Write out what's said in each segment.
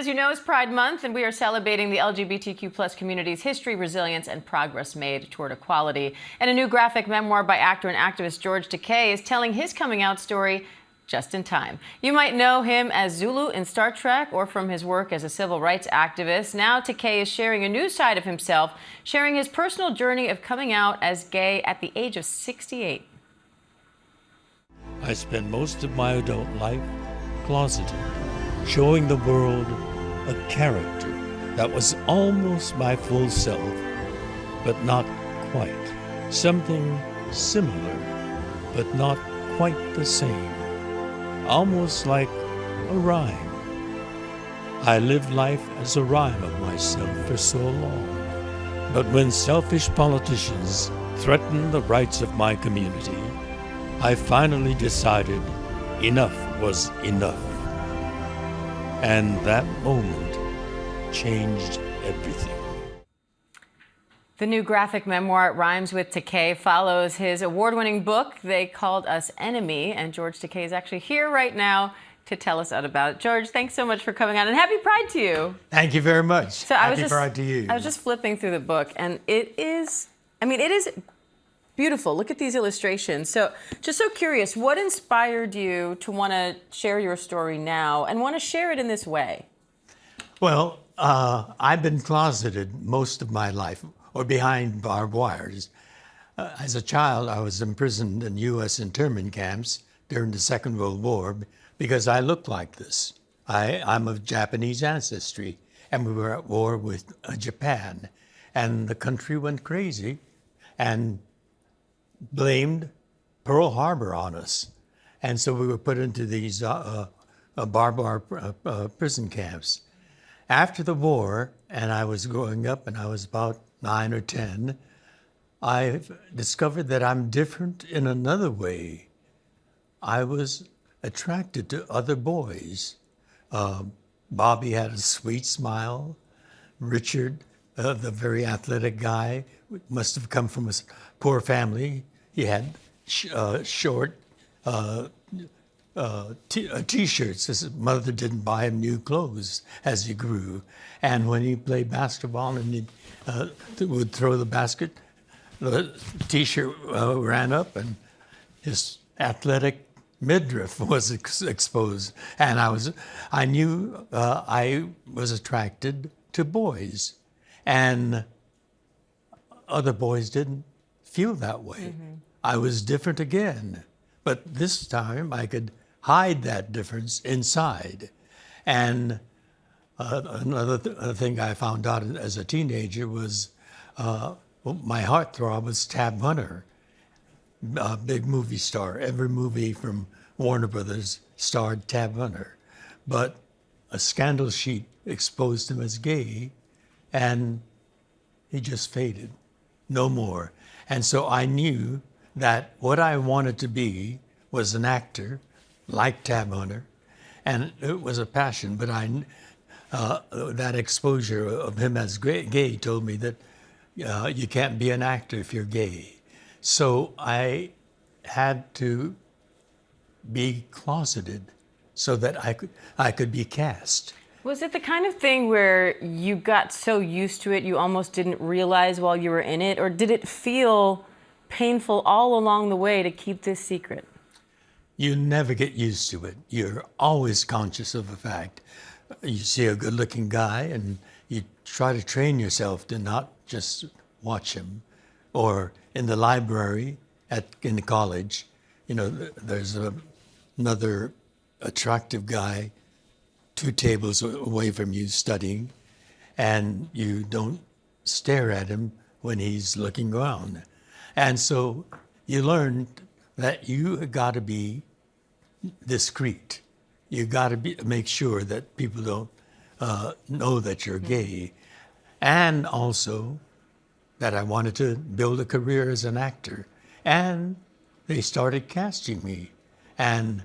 as you know, is Pride Month, and we are celebrating the LGBTQ plus community's history, resilience, and progress made toward equality. And a new graphic memoir by actor and activist George Takei is telling his coming out story just in time. You might know him as Zulu in Star Trek or from his work as a civil rights activist. Now Takei is sharing a new side of himself, sharing his personal journey of coming out as gay at the age of 68. I spent most of my adult life closeted, showing the world a character that was almost my full self, but not quite. Something similar, but not quite the same. Almost like a rhyme. I lived life as a rhyme of myself for so long. But when selfish politicians threatened the rights of my community, I finally decided enough was enough. And that moment changed everything. The new graphic memoir, Rhymes with Takei, follows his award-winning book, They Called Us Enemy, and George Takei is actually here right now to tell us all about it. George, thanks so much for coming on, and happy Pride to you. Thank you very much. So happy Pride to you. I was just flipping through the book, and it is beautiful. Look at these illustrations. So just so curious, what inspired you to want to share your story now and want to share it in this way? Well, I've been closeted most of my life, or behind barbed wires. As a child, I was imprisoned in U.S. internment camps during the Second World War because I looked like this. I'm of Japanese ancestry, and we were at war with Japan. And the country went crazy and blamed Pearl Harbor on us. And so we were put into these barbed wire prison camps. After the war, and I was growing up, and I was about 9 or 10, I discovered that I'm different in another way. I was attracted to other boys. Bobby had a sweet smile. Richard, the very athletic guy, must have come from a poor family. He had short T-shirts. His mother didn't buy him new clothes as he grew. And when he played basketball and he would throw the basket, the T-shirt ran up and his athletic midriff was exposed. And I knew I was attracted to boys. And other boys didn't feel that way. Mm-hmm. I was different again. But this time I could hide that difference inside. And another thing I found out as a teenager was my heartthrob was Tab Hunter, a big movie star. Every movie from Warner Brothers starred Tab Hunter. But a scandal sheet exposed him as gay, and he just faded. No more. And so I knew that what I wanted to be was an actor like Tab Hunter, and it was a passion, but that exposure of him as gay told me that you can't be an actor if you're gay. So I had to be closeted so that I could be cast. Was it the kind of thing where you got so used to it you almost didn't realize while you were in it, or did it feel painful all along the way to keep this secret? You never get used to it. You're always conscious of the fact. You see a good-looking guy and you try to train yourself to not just watch him. Or in the library in college, there's another attractive guy 2 tables away from you studying, and you don't stare at him when he's looking around. And so you learn that you got to be discreet. You got to make sure that people don't know that you're gay. And also that I wanted to build a career as an actor. And they started casting me. And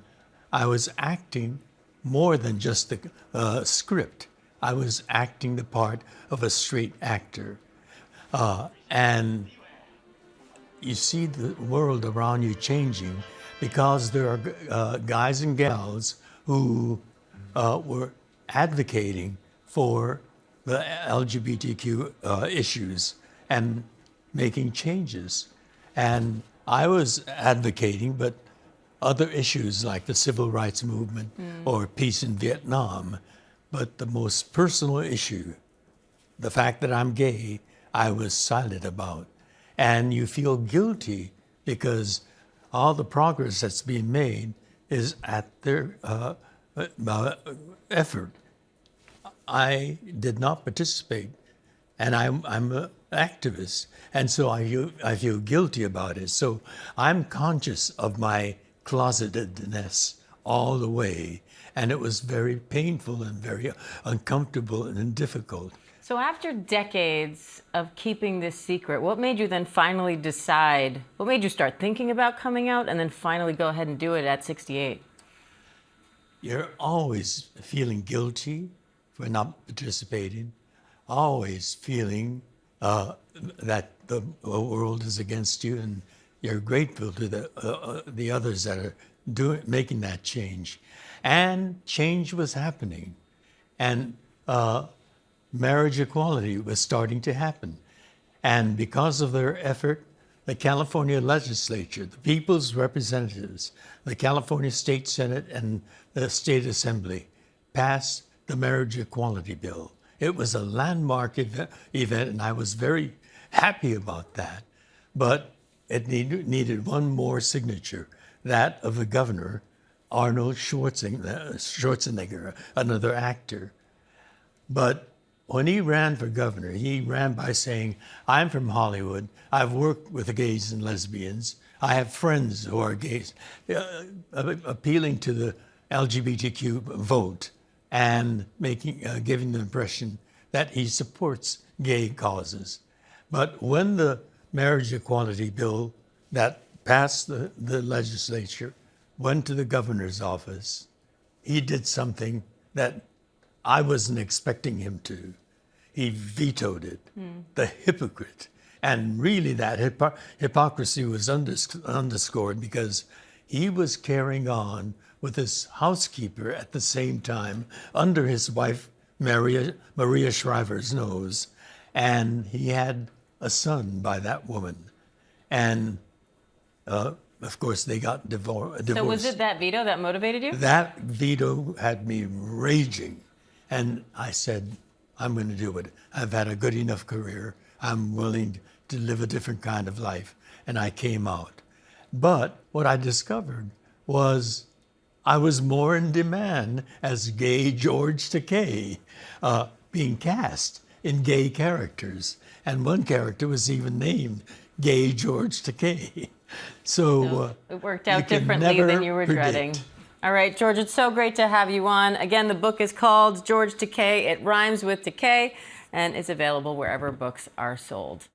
I was acting more than just the script. I was acting the part of a straight actor. And you see the world around you changing because there are guys and gals who were advocating for the LGBTQ issues and making changes. And I was advocating, but other issues like the civil rights movement or peace in Vietnam. But the most personal issue, the fact that I'm gay, I was silent about. And you feel guilty because all the progress that's being made is at their effort. I did not participate, and I'm an activist, and so I feel guilty about it. So I'm conscious of my closetedness all the way, and it was very painful and very uncomfortable and difficult. So after decades of keeping this secret, what made you then finally decide, what made you start thinking about coming out and then finally go ahead and do it at 68? You're always feeling guilty for not participating, always feeling that the world is against you, and you're grateful to the others that are making that change. And change was happening, and marriage equality was starting to happen. And because of their effort, the California legislature, the people's representatives, the California State Senate and the State Assembly passed the marriage equality bill. It was a landmark event, and I was very happy about that. But it needed one more signature, that of the governor, Arnold Schwarzenegger, another actor. But when he ran for governor, he ran by saying, I'm from Hollywood, I've worked with the gays and lesbians, I have friends who are gays, appealing to the LGBTQ vote and giving the impression that he supports gay causes. But when the marriage equality bill that passed the legislature went to the governor's office, he did something that I wasn't expecting him to. He vetoed it, the hypocrite. And really that hypocrisy was underscored because he was carrying on with his housekeeper at the same time under his wife, Maria Shriver's nose. And he had a son by that woman. And of course, they got divorced. So was it that veto that motivated you? That veto had me raging. And I said, I'm going to do it. I've had a good enough career. I'm willing to live a different kind of life. And I came out. But what I discovered was I was more in demand as gay George Takei, being cast in gay characters. And one character was even named Gay George Takei. So it worked out differently than you were dreading. All right, George, it's so great to have you on. Again, the book is called George Takei. It rhymes with Takei, and it's available wherever books are sold.